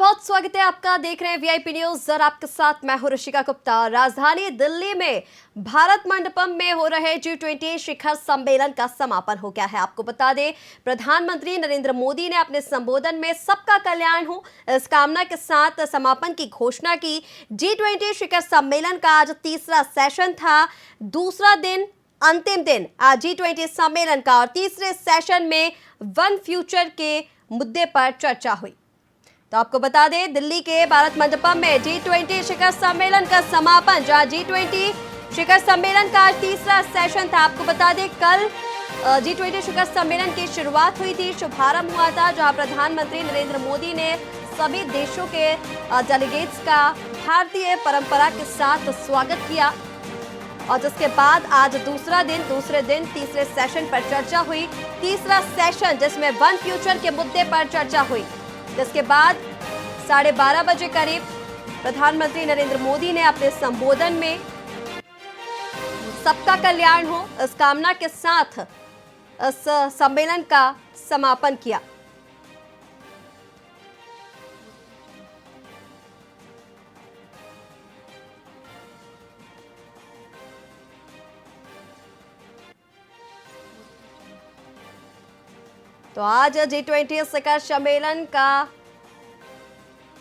बहुत स्वागत है आपका। देख रहे हैं वीआईपी न्यूज और आपके साथ मैं हूं ऋषिका गुप्ता। राजधानी दिल्ली में भारत मंडपम में हो रहे G20 शिखर सम्मेलन का समापन हो गया है। आपको बता दें, प्रधानमंत्री नरेंद्र मोदी ने अपने संबोधन में सबका कल्याण हो इस कामना के साथ समापन की घोषणा की। G20 शिखर सम्मेलन का आज तीसरा सेशन था, दूसरा दिन, अंतिम दिन आज G20 सम्मेलन का, और तीसरे सेशन में वन फ्यूचर के मुद्दे पर चर्चा हुई। तो आपको बता दें, दिल्ली के भारत मंडपम में G20 शिखर सम्मेलन का समापन, जहां G20 शिखर सम्मेलन का आज तीसरा सेशन था। आपको बता दें, कल G20 शिखर सम्मेलन की शुरुआत हुई थी, शुभारंभ हुआ था, जहां प्रधानमंत्री नरेंद्र मोदी ने सभी देशों के डेलीगेट्स का भारतीय परंपरा के साथ स्वागत किया। और जिसके बाद आज दूसरे दिन तीसरे सेशन पर चर्चा हुई। तीसरा सेशन जिसमें वन फ्यूचर के मुद्दे पर चर्चा हुई, जिसके बाद 12:30 बजे करीब प्रधानमंत्री नरेंद्र मोदी ने अपने संबोधन में सबका कल्याण हो इस कामना के साथ इस सम्मेलन का समापन किया। तो आज G20 शिखर सम्मेलन का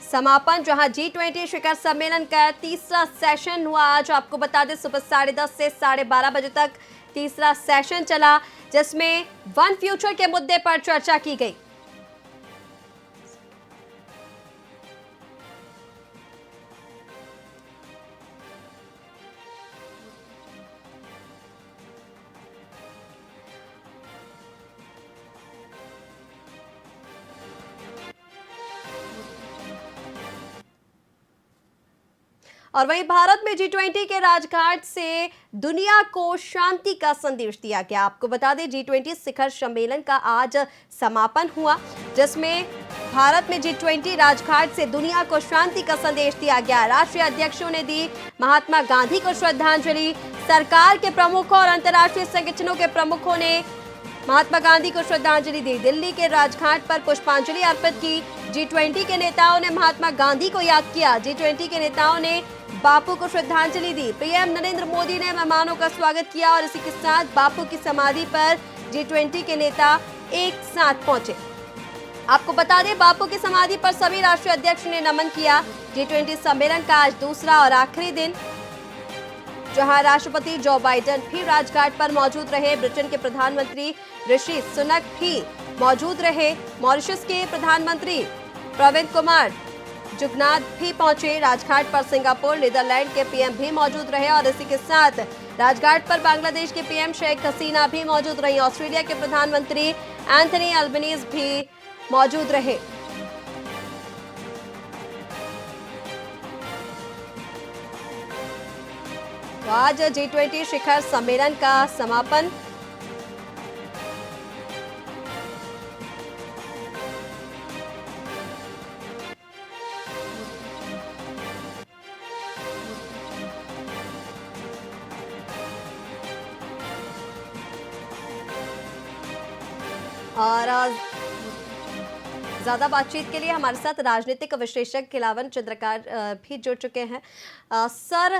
समापन, जहां G20 शिखर सम्मेलन का तीसरा सेशन हुआ। आज आपको बता दें, सुबह 10:30 से 12:30 बजे तक तीसरा सेशन चला, जिसमें वन फ्यूचर के मुद्दे पर चर्चा की गई। और वहीं भारत में G20 के राजघाट से दुनिया को शांति का संदेश दिया गया। आपको बता दें, G20 शिखर सम्मेलन का आज समापन हुआ, जिसमें भारत में G20 राजघाट से दुनिया को शांति का संदेश दिया गया। राष्ट्रीय अध्यक्षों ने दी महात्मा गांधी को श्रद्धांजलि। सरकार के प्रमुखों और अंतर्राष्ट्रीय संगठनों के प्रमुखों ने महात्मा गांधी को श्रद्धांजलि दी, दिल्ली के राजघाट पर पुष्पांजलि अर्पित की। G20 के नेताओं ने महात्मा गांधी को याद किया। G20 के नेताओं ने बापू को श्रद्धांजलि दी। पीएम नरेंद्र मोदी ने मेहमानों का स्वागत किया और इसी के साथ बापू की समाधि पर G20 के नेता एक साथ पहुंचे। आपको बता दें, बापू की समाधि पर सभी राष्ट्रीय अध्यक्ष ने नमन किया। G20 सम्मेलन का आज दूसरा और आखिरी दिन, जहां राष्ट्रपति जो बाइडेन भी राजघाट पर मौजूद रहे, ब्रिटेन के प्रधानमंत्री ऋषि सुनक भी मौजूद रहे, मॉरिशस के प्रधानमंत्री प्रविंद कुमार जुगनाथ भी पहुंचे राजघाट पर, सिंगापुर नीदरलैंड के पीएम भी मौजूद रहे और इसी के साथ राजघाट पर बांग्लादेश के पीएम शेख हसीना भी मौजूद रही। ऑस्ट्रेलिया के प्रधानमंत्री एंथनी अल्बनीज भी मौजूद रहे। तो आज G20 शिखर सम्मेलन का समापन। और ज्यादा बातचीत के लिए हमारे साथ राजनीतिक विश्लेषक खिलावन चंद्रकार भी जुड़ चुके हैं। सर,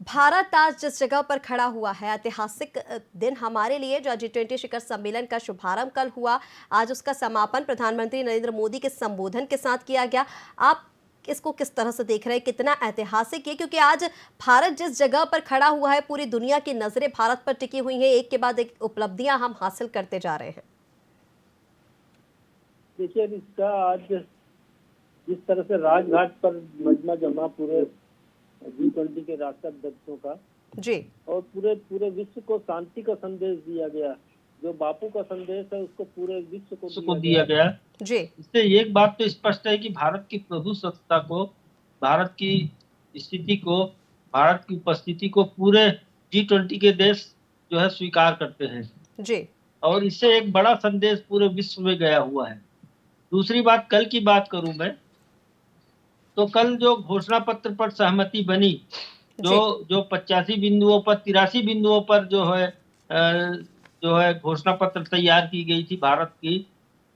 भारत आज जिस जगह पर खड़ा हुआ है, ऐतिहासिक दिन हमारे लिए, जो G20 शिखर सम्मेलन का शुभारंभ कल हुआ, आज उसका समापन प्रधानमंत्री नरेंद्र मोदी के संबोधन के साथ किया गया। आप इसको किस तरह से देख रहे हैं, कितना ऐतिहासिक है? क्योंकि आज भारत जिस जगह पर खड़ा हुआ है, पूरी दुनिया की नजरें भारत पर टिकी हुई हैं, एक के बाद एक उपलब्धियां हम हासिल करते जा रहे हैं। देखिए, इसका आज जिस तरह से राजघाट पर मजमा जमा पूरे G20 के राष्ट्राध्यक्षों का जी, और पूरे विश्व को शांति का संदेश दिया गया, जो बापू का संदेश है उसको पूरे विश्व को दिया गया जी। इससे एक बात तो स्पष्ट है कि भारत की प्रभुसत्ता को, भारत की स्थिति को, भारत की उपस्थिति को पूरे G20 के देश जो है स्वीकार करते हैं जी, और इससे एक बड़ा संदेश पूरे विश्व में गया हुआ है। दूसरी बात, कल की बात करूं मैं, तो कल जो घोषणा पत्र पर सहमति बनी, जो 85 बिंदुओं पर 83 बिंदुओं पर जो है घोषणा पत्र तैयार की गई थी भारत की,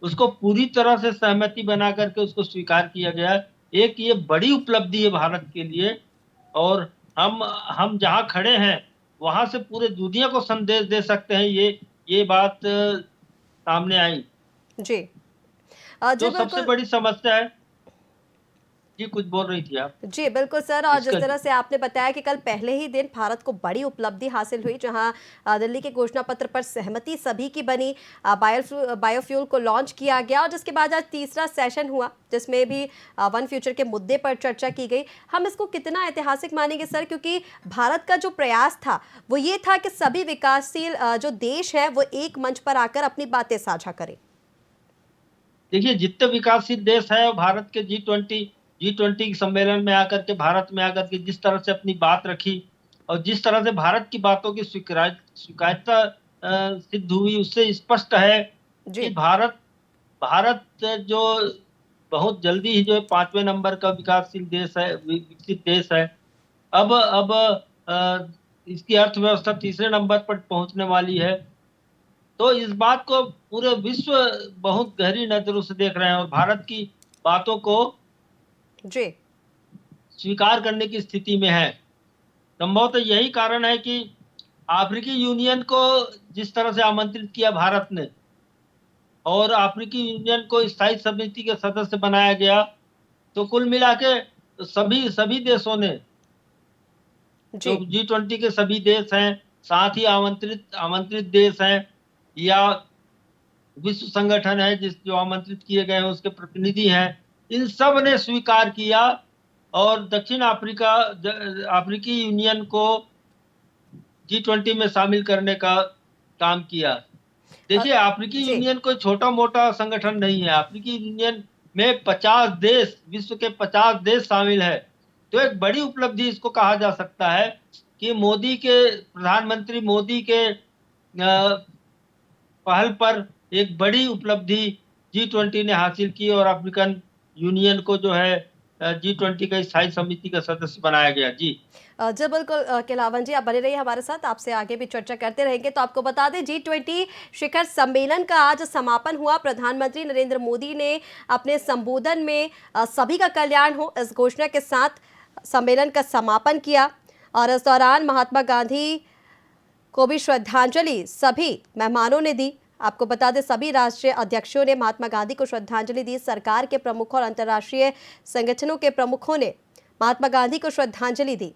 उसको पूरी तरह से सहमति बना करके उसको स्वीकार किया गया एक ये बड़ी उपलब्धि है भारत के लिए। और हम जहाँ खड़े हैं वहां से पूरे दुनिया को संदेश दे सकते हैं, ये बात सामने आई। जी। जी जो सबसे बिल्कुल। बड़ी समस्या है, जी कुछ बोल रही थी आप जी बिल्कुल सर, और जिस इसका। तरह से आपने बताया कि कल पहले ही दिन भारत को बड़ी उपलब्धि हासिल हुई, जहां दिल्ली के घोषणा पत्र पर सहमति सभी की बनी, बायोफ्यूल को लॉन्च किया गया, और जिसके बाद आज तीसरा सेशन हुआ जिसमें भी वन फ्यूचर के मुद्दे पर चर्चा की गई। हम इसको कितना ऐतिहासिक मानेंगे सर, क्योंकि भारत का जो प्रयास था वो ये था कि सभी विकासशील जो देश है वो एक मंच पर आकर अपनी बातें साझा करें। देखिए, जितने विकासशील देश है, भारत के जी20 सम्मेलन में आकर के, भारत में आकर के जिस तरह से अपनी बात रखी और जिस तरह से भारत की बातों की स्वीकार्यता सिद्ध हुई, उससे स्पष्ट है कि जी। भारत भारत जो बहुत जल्दी ही जो है 5वें नंबर का विकासशील देश है, विकसित देश है। अब इसकी अर्थव्यवस्था तीसरे नंबर पर पहुंचने वाली है। तो इस बात को पूरे विश्व बहुत गहरी नजरों से देख रहे हैं और भारत की बातों को जी। स्वीकार करने की स्थिति में है। संभवतः यही कारण है कि अफ्रीकी यूनियन को जिस तरह से आमंत्रित किया भारत ने और अफ्रीकी यूनियन को स्थायी समिति के सदस्य बनाया गया, तो कुल मिला के सभी सभी देशों ने, जो जी। जी20 के सभी देश हैं, साथ ही आमंत्रित आमंत्रित देश हैं या विश्व संगठन है जिस जो आमंत्रित किए गए हैं उसके प्रतिनिधि हैं, इन सब ने स्वीकार किया और दक्षिण अफ्रीकी यूनियन को जी20 में शामिल करने का काम किया। देखिए, अफ्रीकी जी। यूनियन कोई छोटा मोटा संगठन नहीं है। अफ्रीकी यूनियन में 50 देश, विश्व के 50 देश शामिल है। तो एक बड़ी उपलब्धि इसको कहा जा सकता है कि प्रधानमंत्री मोदी के पहल पर एक बड़ी उपलब्धि जी20 ने हासिल की और अफ्रीकन यूनियन को जो है जी20 का स्थायी समिति का सदस्य बनाया गया। जी जी बिल्कुल केलावन जी, आप बने रहिए हमारे साथ, आपसे आगे भी चर्चा करते रहेंगे। तो आपको बता दें, जी20 शिखर सम्मेलन का आज समापन हुआ। प्रधानमंत्री नरेंद्र मोदी ने अपने संबोधन में सभी का कल्याण हो, इस घोषणा के साथ सम्मेलन का समापन किया। और इस दौरान महात्मा गांधी को भी श्रद्धांजलि सभी मेहमानों ने दी। आपको बता दें, सभी राष्ट्रीय अध्यक्षों ने महात्मा गांधी को श्रद्धांजलि दी। सरकार के प्रमुखों और अंतर्राष्ट्रीय संगठनों के प्रमुखों ने महात्मा गांधी को श्रद्धांजलि दी।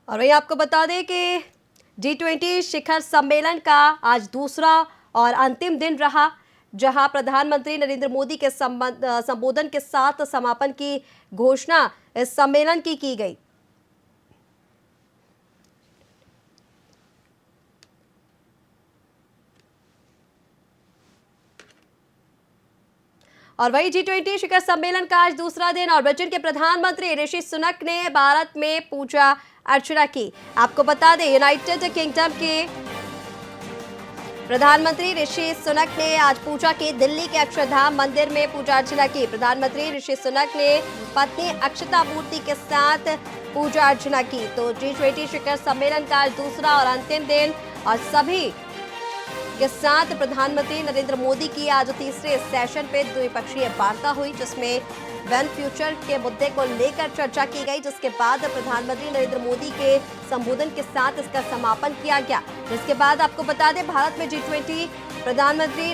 और वही आपको बता दें कि जी20 शिखर सम्मेलन का आज दूसरा और अंतिम दिन रहा, जहां प्रधानमंत्री नरेंद्र मोदी के संबोधन के साथ समापन की घोषणा इस सम्मेलन की गई। और वही जी20 शिखर सम्मेलन का आज दूसरा दिन, और ब्रिटेन के प्रधानमंत्री ऋषि सुनक ने भारत में पूजा अर्चना की। आपको बता दें, यूनाइटेड किंगडम के प्रधानमंत्री ऋषि सुनक ने आज पूजा की। दिल्ली के अक्षरधाम मंदिर में पूजा अर्चना की। प्रधानमंत्री ऋषि सुनक ने पत्नी अक्षता मूर्ति के साथ पूजा अर्चना की। तो जी20 शिखर सम्मेलन का आज दूसरा और अंतिम दिन, और सभी के साथ प्रधानमंत्री नरेंद्र मोदी की आज तीसरे सेशन पे द्विपक्षीय वार्ता हुई, जिसमें वन फ्यूचर के मुद्दे को लेकर चर्चा की गई, जिसके बाद प्रधानमंत्री नरेंद्र मोदी के संबोधन के साथ इसका समापन किया गया। जिसके बाद आपको बता दें, भारत में जी20 प्रधानमंत्री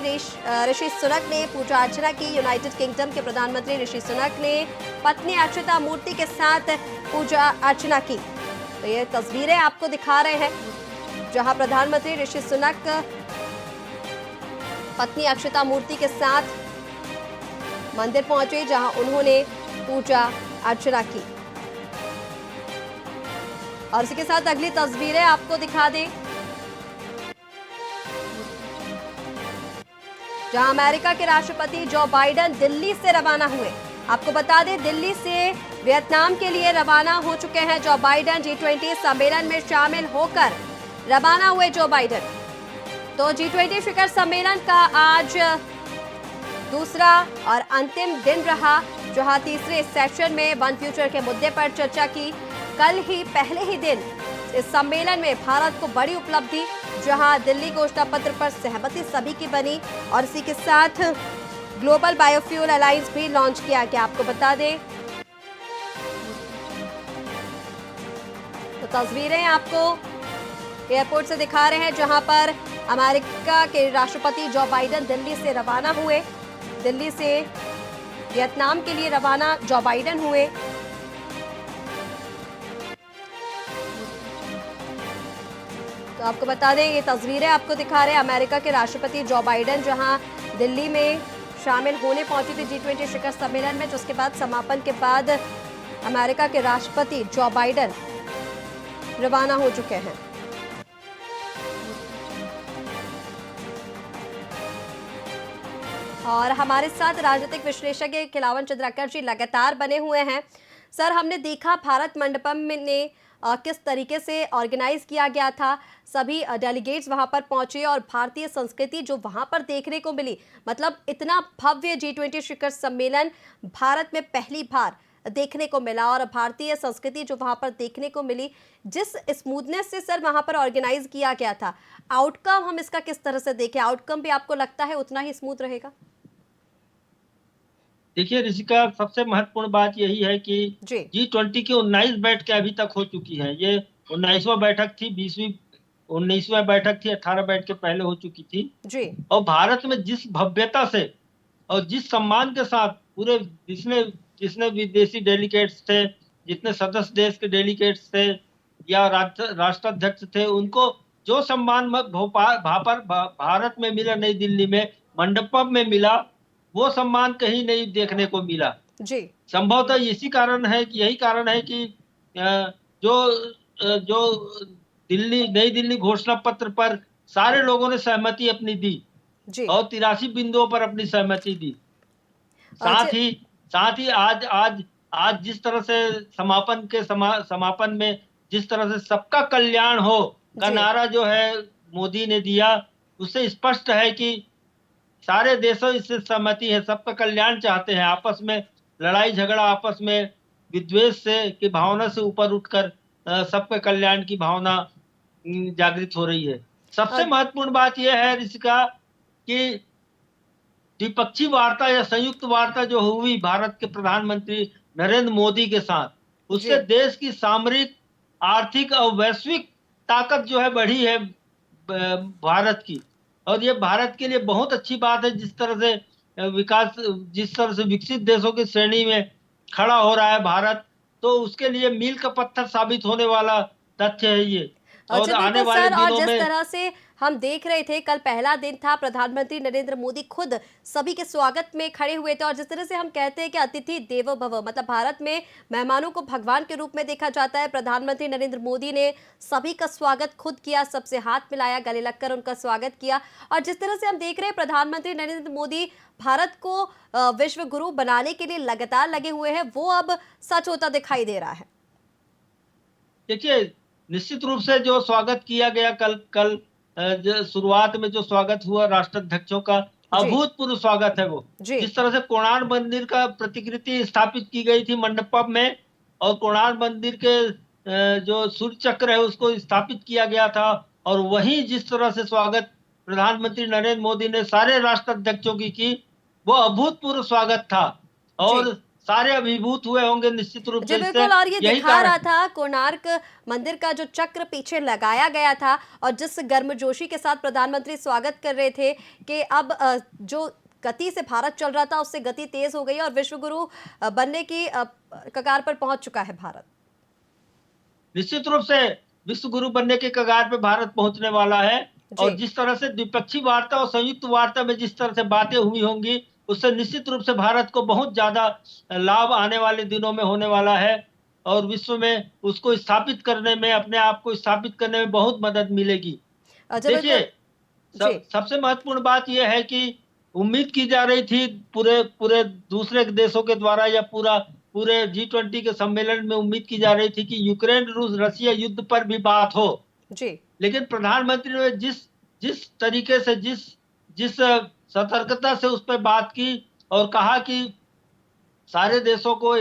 ऋषि सुनक ने पूजा अर्चना की। यूनाइटेड किंगडम के प्रधानमंत्री ऋषि सुनक ने पत्नी अक्षता मूर्ति के साथ पूजा अर्चना की। तो ये तस्वीरें आपको दिखा रहे हैं, जहां प्रधानमंत्री ऋषि सुनक पत्नी अक्षता मूर्ति के साथ मंदिर पहुंचे, जहां उन्होंने पूजा अर्चना की। और इसके साथ अगली तस्वीरें आपको दिखा दें, जहां अमेरिका के राष्ट्रपति जो बाइडेन दिल्ली से रवाना हुए। आपको बता दें, दिल्ली से वियतनाम के लिए रवाना हो चुके हैं जो बाइडेन। जी20 सम्मेलन में शामिल होकर रवाना हुए जो बाइडेन। तो जी20 शिखर सम्मेलन का आज दूसरा और अंतिम दिन रहा, जहां तीसरे सेशन में वन फ्यूचर के मुद्दे पर चर्चा की। कल ही पहले ही दिन इस सम्मेलन में भारत को बड़ी उपलब्धि, जहां दिल्ली घोषणा पत्र पर सहमति सभी की बनी और इसी के साथ ग्लोबल बायोफ्यूल अलायंस भी लॉन्च किया गया। आपको बता दें तो तस्वीरें आपको एयरपोर्ट से दिखा रहे हैं, जहां पर अमेरिका के राष्ट्रपति जो बाइडेन दिल्ली से रवाना हुए। दिल्ली से वियतनाम के लिए रवाना जो बाइडेन हुए। तो आपको बता दें, ये तस्वीरें आपको दिखा रहे हैं अमेरिका के राष्ट्रपति जो बाइडेन, जहां दिल्ली में शामिल होने पहुंची थी G20 शिखर सम्मेलन में, जिसके बाद समापन के बाद अमेरिका के राष्ट्रपति जो बाइडेन रवाना हो चुके हैं। और हमारे साथ राजनीतिक विश्लेषज्ञ खिलावन चंद्राकर जी लगातार बने हुए हैं। सर, हमने देखा भारत मंडपम ने किस तरीके से ऑर्गेनाइज किया गया था, सभी डेलीगेट्स वहां पर पहुंचे और भारतीय संस्कृति जो वहां पर देखने को मिली, मतलब इतना भव्य G20 शिखर सम्मेलन भारत में पहली बार देखने को मिला और भारतीय संस्कृति जो वहां पर देखने को मिली, जिस स्मूथनेस से सर वहां पर ऑर्गेनाइज किया गया था, आउटकम हम इसका किस तरह से देखें? आउटकम भी आपको लगता है उतना ही स्मूथ रहेगा? देखिए ऋषिका, सबसे महत्वपूर्ण बात यही है कि G20 की 19 बैठकें अभी तक हो चुकी हैं। ये 19वां बैठक थी, 19वां बैठक थी, 18 बैठकें पहले हो चुकी थी जी। और भारत में जिस भव्यता से और जिस सम्मान के साथ पूरे जिसने विदेशी डेलीगेट्स थे, जितने सदस्य देश के डेलीगेट्स थे या राष्ट्राध्यक्ष थे, उनको जो सम्मान भारत में मिला, नई दिल्ली में मंडपम में मिला, वो सम्मान कहीं नहीं देखने को मिला जी। संभवतः यही कारण है कि जो नई दिल्ली घोषणा पत्र पर सारे लोगों ने सहमति अपनी दी जी। और 83 बिंदुओं पर अपनी सहमति दी। साथ ही आज जिस तरह से समापन में जिस तरह से सबका कल्याण हो का नारा जो है मोदी ने दिया, उससे स्पष्ट है कि सारे देशों इससे सहमति है, सबका कल्याण चाहते हैं। आपस में लड़ाई झगड़ा, आपस में विद्वेष की भावना से ऊपर उठकर सबके कल्याण की भावना जागृत हो रही है। सबसे महत्वपूर्ण बात यह है ऋषिका कि द्विपक्षीय वार्ता या संयुक्त वार्ता जो हुई भारत के प्रधानमंत्री नरेंद्र मोदी के साथ, उससे देश की सामरिक, आर्थिक और वैश्विक ताकत जो है बढ़ी है भारत की। और ये भारत के लिए बहुत अच्छी बात है, जिस तरह से विकसित देशों की श्रेणी में खड़ा हो रहा है भारत, तो उसके लिए मील का पत्थर साबित होने वाला तथ्य है ये। और आने वाले दिनों में जिस तरह से हम देख रहे थे, कल पहला दिन था, प्रधानमंत्री नरेंद्र मोदी खुद सभी के स्वागत में खड़े हुए थे और जिस तरह से हम कहते हैं कि अतिथि देवो भव, मतलब भारत में मेहमानों को भगवान के रूप में देखा जाता है। प्रधानमंत्री नरेंद्र मोदी ने सभी का स्वागत खुद किया, सबसे हाथ मिलाया, गले लगकर उनका स्वागत किया। और जिस तरह से हम देख रहे हैं प्रधानमंत्री नरेंद्र मोदी भारत को विश्व गुरु बनाने के लिए लगातार लगे हुए हैं, वो अब सच होता दिखाई दे रहा है। देखिए, निश्चित रूप से जो स्वागत किया गया कल शुरुआत में जो स्वागत हुआ राष्ट्राध्यक्षों का, अभूतपूर्व स्वागत है वो। जिस तरह से कोणार्क मंदिर का प्रतिकृति स्थापित की गई थी मंडपम में, और कोणार्क मंदिर के जो सूर्य चक्र है उसको स्थापित किया गया था, और वहीं जिस तरह से स्वागत प्रधानमंत्री नरेंद्र मोदी ने सारे राष्ट्राध्यक्षों की वो अभूतपूर्व स्वागत था और सारे अभिभूत हुए होंगे निश्चित रूप से। बिल्कुल, और ये दिखा रहा था कोणार्क मंदिर का जो चक्र पीछे लगाया गया था और जिस गर्मजोशी के साथ प्रधानमंत्री स्वागत कर रहे थे कि अब जो गति से भारत चल रहा था उससे गति तेज हो गई और विश्व गुरु बनने की कगार पर पहुंच चुका है भारत। निश्चित रूप से विश्व गुरु बनने के कगार पे भारत पहुंचने वाला है, और जिस तरह से द्विपक्षीय वार्ता और संयुक्त वार्ता में जिस तरह से बातें हुई होंगी, उससे निश्चित रूप से भारत को बहुत ज्यादा लाभ आने वाले दिनों में होने वाला है और विश्व में उसको स्थापित करने में, अपने आप को स्थापित करने में बहुत मदद मिलेगी। देखिए, सबसे महत्वपूर्ण बात यह है कि उम्मीद की जा रही थी पूरे दूसरे देशों के द्वारा या पूरे G20 के सम्मेलन में उम्मीद की जा रही थी कि यूक्रेन रूस रशिया युद्ध पर भी बात हो जी। लेकिन प्रधानमंत्री ने जिस तरीके से जिस सतर्कता से उस पर बात की और कहा कि सारे देशों को,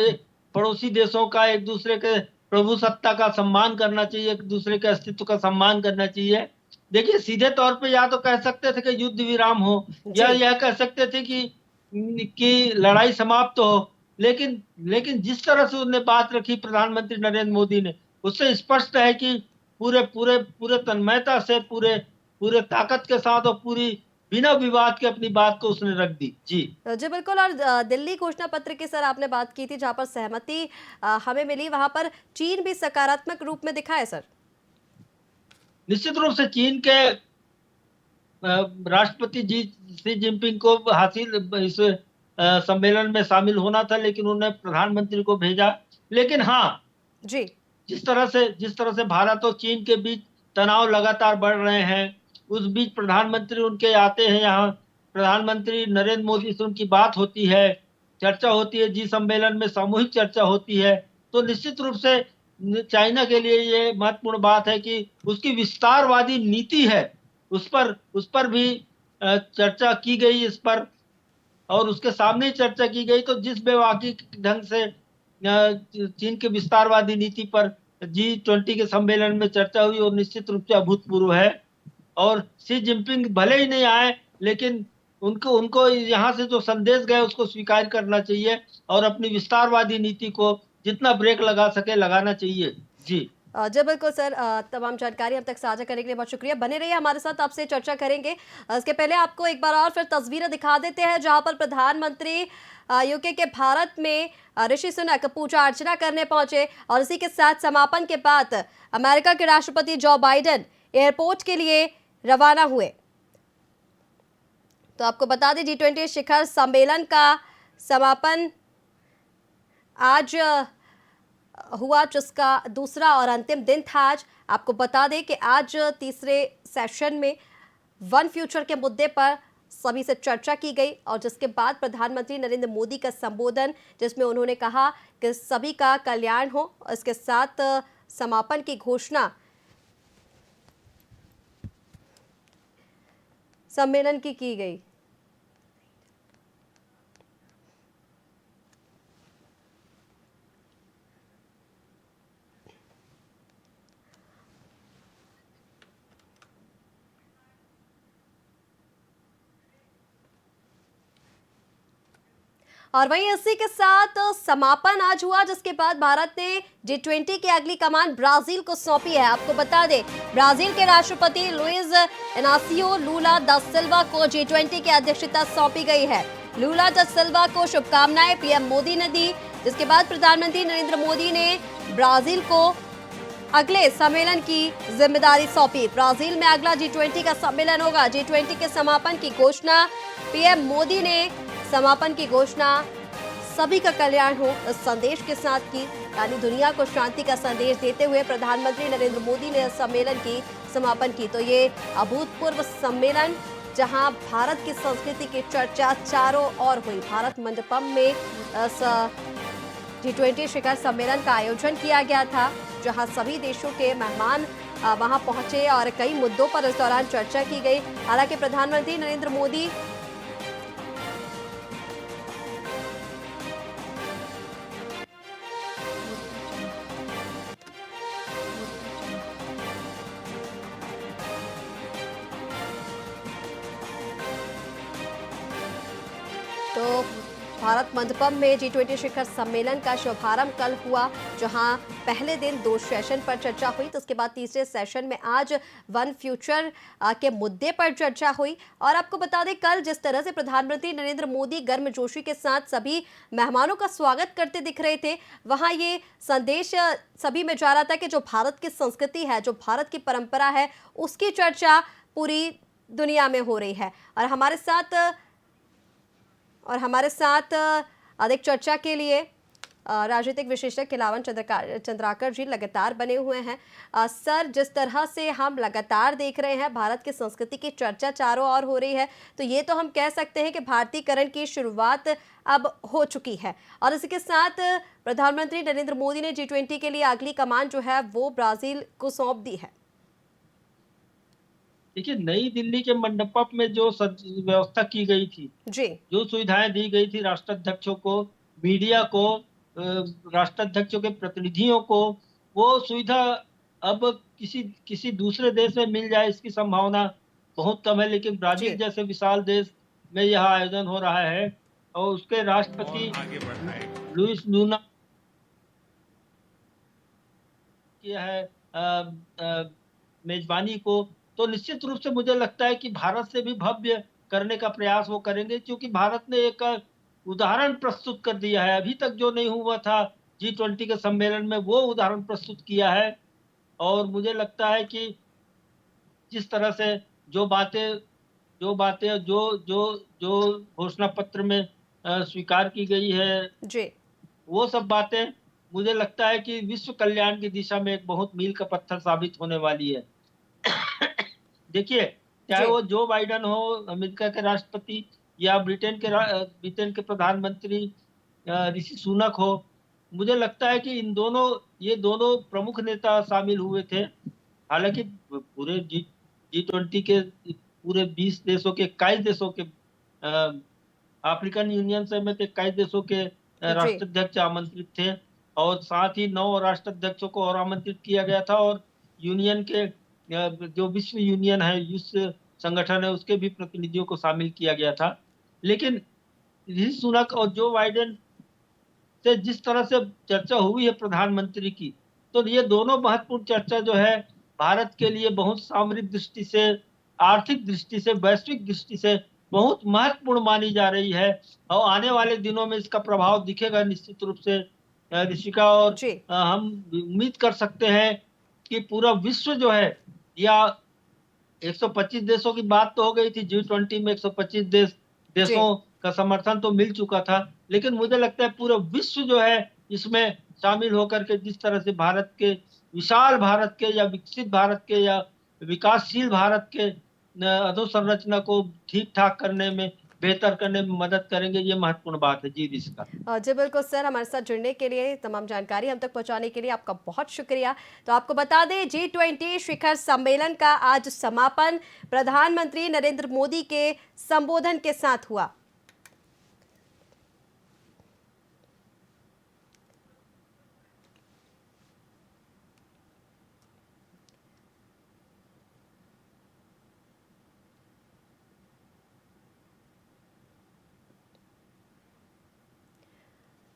पड़ोसी देशों का एक दूसरे के प्रभुसत्ता का सम्मान करना चाहिए, एक दूसरे के अस्तित्व का सम्मान करना चाहिए। देखिए, सीधे तौर पे या तो कह सकते थे कि युद्ध विराम हो, या जी। यह कह सकते थे कि लड़ाई समाप्त हो। लेकिन लेकिन जिस तरह से उन्होंने बात रखी प्रधानमंत्री नरेंद्र मोदी ने, उससे स्पष्ट है कि पूरे पूरे पूरे तन्मयता से, पूरे पूरे ताकत के साथ और पूरी बिना विवाद के अपनी बात को उसने रख दी। जी। जी बिल्कुल। और दिल्ली घोषणा पत्र की सर आपने बात की थी, जहां पर सहमति हमें मिली, वहां पर चीन भी सकारात्मक रूप में दिखा है सर। निश्चित रूप से चीन के राष्ट्रपति जी शी जिनपिंग को हासिल इस सम्मेलन में शामिल होना था, लेकिन उन्होंने प्रधानमंत्री को भेजा। लेकिन हाँ, जी। जिस तरह से भारत और चीन के बीच तनाव लगातार बढ़ रहे हैं, उस बीच प्रधानमंत्री उनके आते हैं यहाँ, प्रधानमंत्री नरेंद्र मोदी से उनकी बात होती है, चर्चा होती है, जी सम्मेलन में सामूहिक चर्चा होती है। तो निश्चित रूप से चाइना के लिए ये महत्वपूर्ण बात है कि उसकी विस्तारवादी नीति है, उस पर भी चर्चा की गई इस पर, और उसके सामने ही चर्चा की गई। तो जिस बेबाकी ढंग से चीन के विस्तारवादी नीति पर G20 के सम्मेलन में चर्चा हुई, और निश्चित रूप से अभूतपूर्व है। और शी जिनपिंग भले ही नहीं आए, लेकिन उनको उनको यहाँ से जो संदेश गए उसको स्वीकार करना चाहिए, और अपनी विस्तारवादी नीति को जितना ब्रेक लगा सके लगाना चाहिए। जी। जी बिल्कुल सर। तमाम जानकारी हम तक साझा करने के लिए बहुत शुक्रिया। बने रहिए हमारे साथ, आपसे चर्चा करेंगे। इसके पहले आपको एक बार और फिर तस्वीरें दिखा देते हैं, जहां पर प्रधानमंत्री यूके के भारत में ऋषि सुनक पूजा अर्चना करने पहुंचे, और इसी के साथ समापन के बाद अमेरिका के राष्ट्रपति जो बाइडेन एयरपोर्ट के लिए रवाना हुए। तो आपको बता दें, G20 शिखर सम्मेलन का समापन आज हुआ, जिसका दूसरा और अंतिम दिन था आज। आपको बता दें कि आज तीसरे सेशन में वन फ्यूचर के मुद्दे पर सभी से चर्चा की गई, और जिसके बाद प्रधानमंत्री नरेंद्र मोदी का संबोधन, जिसमें उन्होंने कहा कि सभी का कल्याण हो, इसके साथ समापन की घोषणा सम्मेलन की गई। और वहीं इसी के साथ समापन आज हुआ, जिसके बाद भारत ने G20 की अगली कमान ब्राजील को सौंपी है। आपको बता दें, ब्राजील के राष्ट्रपति लुइज इनासियो लूला दा सिल्वा को G20 की अध्यक्षता सौंपी गई है। लूला दा सिल्वा को शुभकामनाएं पीएम मोदी ने दी, जिसके बाद प्रधानमंत्री नरेंद्र मोदी ने ब्राजील को अगले सम्मेलन की जिम्मेदारी सौंपी। ब्राजील में अगला G20 का सम्मेलन होगा। G20 के समापन की घोषणा पीएम मोदी ने समापन की घोषणा सभी का कल्याण हो इस संदेश के साथ की, यानी दुनिया को शांति का संदेश देते हुए प्रधानमंत्री नरेंद्र मोदी ने इस सम्मेलन की समापन की। तो ये अभूतपूर्व सम्मेलन, जहां भारत की संस्कृति की चर्चा चारों ओर हुई। भारत मंडपम में इस G20 शिखर सम्मेलन का आयोजन किया गया था, जहां सभी देशों के मेहमान वहां पहुंचे और कई मुद्दों पर इस दौरान चर्चा की गई। हालांकि प्रधानमंत्री नरेंद्र मोदी तो भारत मंडपम में G20 शिखर सम्मेलन का शुभारंभ कल हुआ, जहां पहले दिन 2 सेशन पर चर्चा हुई। तो उसके बाद तीसरे सेशन में आज वन फ्यूचर के मुद्दे पर चर्चा हुई। और आपको बता दें, कल जिस तरह से प्रधानमंत्री नरेंद्र मोदी गर्मजोशी के साथ सभी मेहमानों का स्वागत करते दिख रहे थे, वहां ये संदेश सभी में जा रहा था कि जो भारत की संस्कृति है, जो भारत की परंपरा है, उसकी चर्चा पूरी दुनिया में हो रही है। और हमारे साथ अधिक चर्चा के लिए राजनीतिक विशेषज्ञ खिलावन चंद्राकर जी लगातार बने हुए हैं। सर, जिस तरह से हम लगातार देख रहे हैं भारत की संस्कृति की चर्चा चारों ओर हो रही है, तो ये तो हम कह सकते हैं कि भारतीयकरण की शुरुआत अब हो चुकी है। और इसी के साथ प्रधानमंत्री नरेंद्र मोदी ने G20 के लिए अगली कमान जो है वो ब्राजील को सौंप दी है। देखिए, नई दिल्ली के मंडपम में जो व्यवस्था की गई थी जी, जो सुविधाएं दी गई थी राष्ट्राध्यक्षों को, मीडिया को, राष्ट्राध्यक्षों के प्रतिनिधियों को, वो सुविधा अब किसी किसी दूसरे देश में मिल जाए इसकी संभावना बहुत कम है, लेकिन ब्राजील जी। जैसे विशाल देश में यह आयोजन हो रहा है और उसके और राष्ट्रपति आगे बढ़ाएगा। लुइस लूना किया है मेजबानी को, तो निश्चित रूप से मुझे लगता है कि भारत से भी भव्य करने का प्रयास वो करेंगे, क्योंकि भारत ने एक उदाहरण प्रस्तुत कर दिया है। अभी तक जो नहीं हुआ था G20 के सम्मेलन में, वो उदाहरण प्रस्तुत किया है। और मुझे लगता है कि जिस तरह से जो बातें जो बातें जो जो जो घोषणा पत्र में स्वीकार की गई है, जी। वो सब बातें मुझे लगता है कि विश्व कल्याण की दिशा में एक बहुत मील का पत्थर साबित होने वाली है। देखिए, चाहे जी। वो जो बाइडेन हो, अमेरिका के राष्ट्रपति, या ब्रिटेन के प्रधानमंत्री ऋषि सुनक हो, मुझे लगता है कि ये दोनों प्रमुख नेता शामिल हुए थे। हालाँकि पूरे G20 के पूरे 20 देशों के 21 देशों के अफ्रीकन यूनियन समेत 21 देशों के जी। राष्ट्राध्यक्ष आमंत्रित थे, और साथ ही 9 राष्ट्राध्यक्षों को और आमंत्रित किया गया था, और यूनियन के जो विश्व यूनियन है, विश्व संगठन है, उसके भी प्रतिनिधियों को शामिल किया गया था। लेकिन ऋषि सुनक और जो बाइडेन से जिस तरह से चर्चा हुई है प्रधानमंत्री की, तो ये दोनों महत्वपूर्ण चर्चा जो है, भारत के लिए बहुत सामरिक दृष्टि से, आर्थिक दृष्टि से, वैश्विक दृष्टि से बहुत महत्वपूर्ण मानी जा रही है, और आने वाले दिनों में इसका प्रभाव दिखेगा निश्चित रूप से ऋषिका। और जी। हम उम्मीद कर सकते हैं कि पूरा विश्व जो है, या 125 देशों की बात तो हो गई थी, G20 में 125 जी। देशों का समर्थन तो मिल चुका था, लेकिन मुझे लगता है पूरा विश्व जो है इसमें शामिल होकर के, जिस तरह से भारत के, विशाल भारत के, या विकसित भारत के, या विकासशील भारत के अधोसंरचना को ठीक-ठाक करने में, बेहतर करने में मदद करेंगे, ये महत्वपूर्ण बात है। जी, ऋषिका। जी बिल्कुल सर, हमारे साथ जुड़ने के लिए, तमाम जानकारी हम तक पहुंचाने के लिए आपका बहुत शुक्रिया। तो आपको बता दें, G20 शिखर सम्मेलन का आज समापन प्रधानमंत्री नरेंद्र मोदी के संबोधन के साथ हुआ।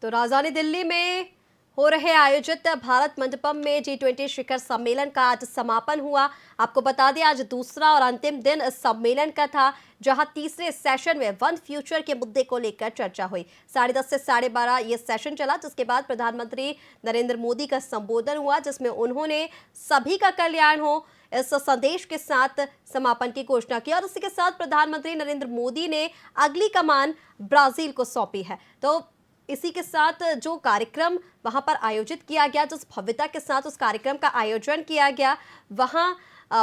तो राजधानी दिल्ली में हो रहे आयोजित भारत मंडपम में G20 शिखर सम्मेलन का आज समापन हुआ। आपको बता दें, आज दूसरा और अंतिम दिन इस सम्मेलन का था, जहां तीसरे सेशन में वन फ्यूचर के मुद्दे को लेकर चर्चा हुई। 10:30 से 12:30 ये सेशन चला, जिसके बाद प्रधानमंत्री नरेंद्र मोदी का संबोधन हुआ, जिसमें उन्होंने सभी का कल्याण हो इस संदेश के साथ समापन की घोषणा की। और इसी के साथ प्रधानमंत्री नरेंद्र मोदी ने अगली कमान ब्राजील को सौंपी है। तो इसी के साथ जो कार्यक्रम वहां पर आयोजित किया गया, जिस भव्यता के साथ उस कार्यक्रम का आयोजन किया गया, वहां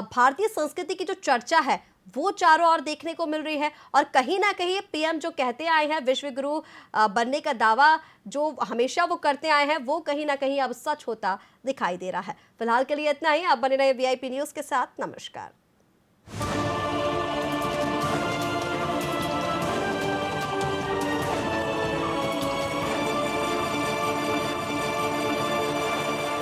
भारतीय संस्कृति की जो चर्चा है वो चारों ओर देखने को मिल रही है। और कहीं ना कहीं पीएम जो कहते आए हैं, विश्व गुरु बनने का दावा जो हमेशा वो करते आए हैं, वो कहीं ना कहीं अब सच होता दिखाई दे रहा है। फिलहाल के लिए इतना ही। आप बने रहे VIP न्यूज़ के साथ। नमस्कार।